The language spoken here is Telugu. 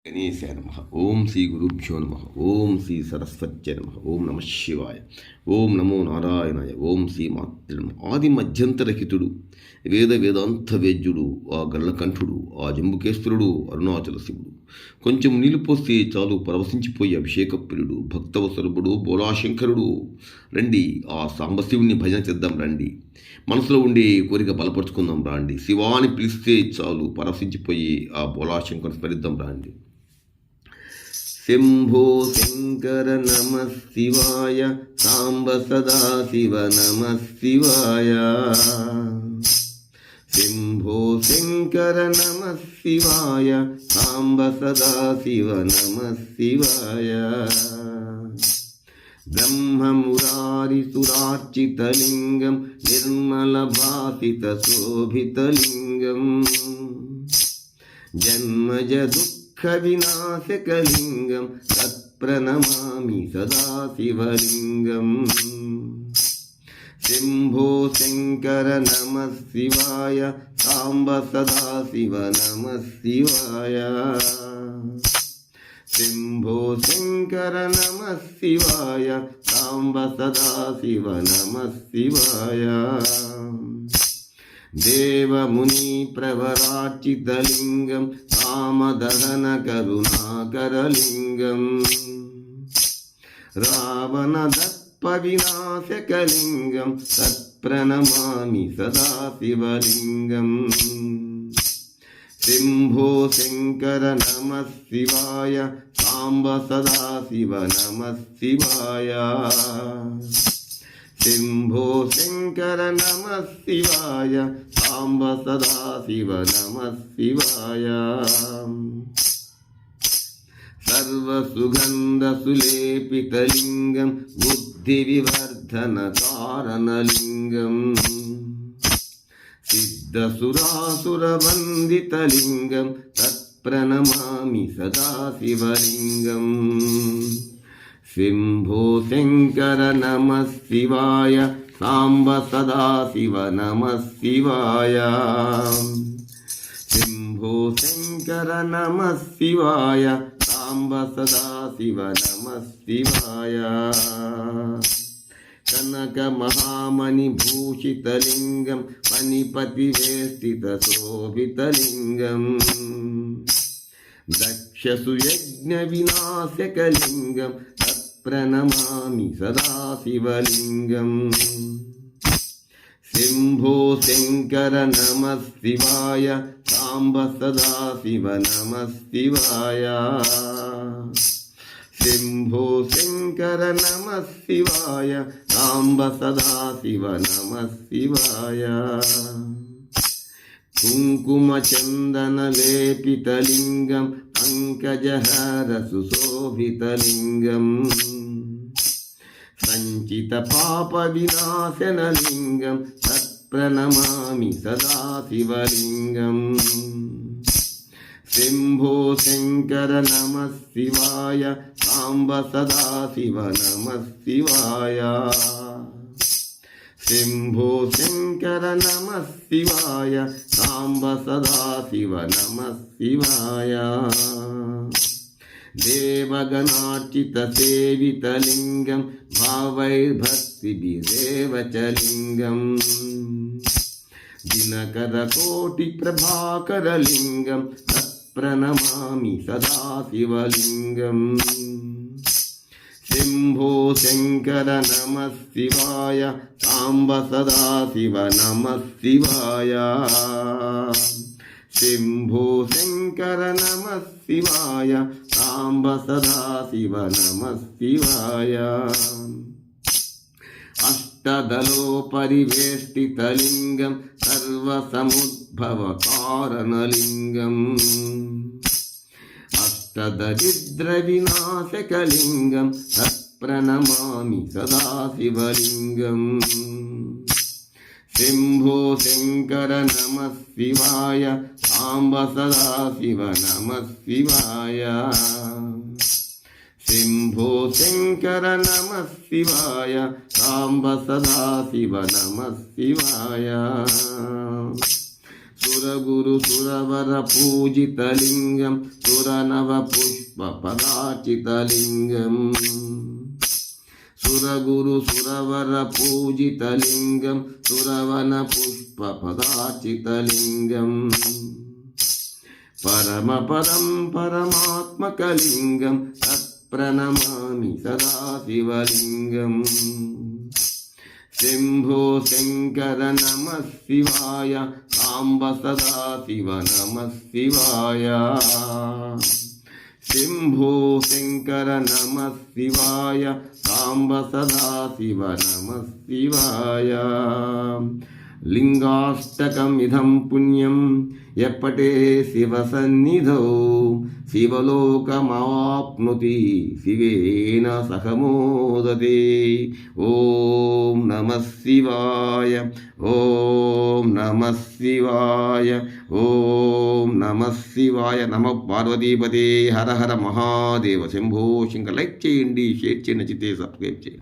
గణేశాయ నమః. ఓం శ్రీ గురుభ్యో నమః. ఓం శ్రీ సరస్వత్యై నమః. ఓం నమః శివాయ. ఓం నమో నారాయణాయ. ఓం శ్రీ మాతృ నమః. ఆది మధ్యంతరహితుడు వేద వేదాంత వేద్యుడు ఆ గళ్ళకంఠుడు ఆ జంబుకేశ్వరుడు అరుణాచల శివుడు. కొంచెం నీళ్లు పోస్తే చాలు పరవశించిపోయి అభిషేక ప్రియుడు భక్తవసరుడు బోలాశంకరుడు. రండి ఆ సాంబశివుని భజన చేద్దాం రండి. మనసులో ఉండే కోరిక బలపరుచుకుందాం రాండి. శివాని పిలిస్తే చాలు పరవశించిపోయి ఆ బోలాశంకరుని స్మరిద్దాం రాండి. శంభో శంకర నమ శివాయ. సాంబ సదాశివ నమ శివాయ. శంభో శంకర నమ శివాయ. సాంబ సదాశివ నమ శివాయ. బ్రహ్మమురారి సురార్చితలింగం నిర్మల భాసిత శోభితలింగం. జన్మజ దుఃఖ వినాశకలింగం తత్ప్రణమామి సదాశివలింగం. శంభో శంకర నమ శివాయ. సాంబ సదాశివ నమ శివాయ. శంభో శంకర నమ శివాయ. సాంబ సదాశివ నమ శివాయ. దేవముని ప్రవరార్చితలింగం కామదహన కరుణాకరలింగం. రావణ దర్ప వినాశకలింగం తత్ప్రణమామి సదాశివలింగం. శంభో శంకర నమ శివాయ. సాంబ సదాశివ నమ శివాయ. శంభో శంకర నమ శివాయ. సాంబ సదాశివ నమ శివాయ. సర్వసుగంధ సులేపితలింగం బుద్ధి వివర్ధన కారణలింగం. సిద్ధసురాసురవందితలింగం తత్ప్రణమామి సదాశివలింగం. శంభో శంకర నమ శివాయ. సాంబ సదాశివ నమ శివాయ. శంభో శంకర నమ శివాయ. సాంబ సదాశివ నమ శివాయ. కనక మహామణి భూషితలింగం మణిపతి వేష్టిత శోభితలింగం. దక్షసుయజ్ఞ వినాశకలింగం తత్ప్రణమామి సదాశివలింగం. శంభో శంకర నమ శివాయ. సాంబ సదాశివ నమ శివాయ. శంభో శంకర నమ శివాయ. సాంబ సదాశివ నమ శివాయ. కుంకుమ చందన లేపితలింగం పంకజహార సుశోభితలింగం. సంచిత పాప వినాశనలింగం తత్ప్రణమామి సదాశివలింగం. శంభో శంకర నమ శివాయ. సాంబ సదాశివ నమ శివాయ. శంభో శంకర నమ శివాయ. సాంబ సదాశివ నమ శివాయ. దేవగణార్చిత సేవితలింగం భావైర్భక్తిభిరేవ చ లింగం. దినకర కోటి ప్రభాకరలింగం తత్ప్రణమామి సదాశివలింగం. శంభో శంకర నమ శివాయ. సాంబ సదాశివ నమ శివాయ. శంభో శంకర నమ శివాయ. సాంబ సదాశివ నమ శివాయ. అష్టదలోపరివేష్టితలింగం సర్వసముద్భవ కారణలింగం. అష్టదరిద్ర వినాశకలింగం తత్ప్రణమామి సదాశివలింగం. శంభో శంకర నమ శివాయ. సాంబ సదాశివ నమ శివాయ. శంభో శంకర నమ శివాయ. సాంబ సదాశివ నమ శివాయ. సురగురు సురవర పూజితలింగం సురనవ పుష్ప పదార్చితలింగం సురగురు సురవర పూజితలింగం సురవన పుష్ప పదార్చితలింగం పరమపదం పరమాత్మకలింగం తత్ప్రణమామి సదాశివలింగం శంభో శంకర నమః శివాయ సాంబ సదాశివ నమః శివాయ శంభో శంకర నమః శివాయ సాంబ సదాశివ నమః శివాయ లింగాష్టకమిదం పుణ్యం ఎప్పటే శివ సన్నిధౌ శివలోకమాప్నుతి శివేన సహమోదతే. ఓం నమః శివాయ ఓం నమః శివాయ ఓం నమః శివాయ. నమః పార్వతీపతే. హర హర మహాదేవ. శంభో శంకర్. లైక్ చేయండి, షేర్ చేయండి, నచ్చితే సబ్స్క్రైబ్ చేయండి.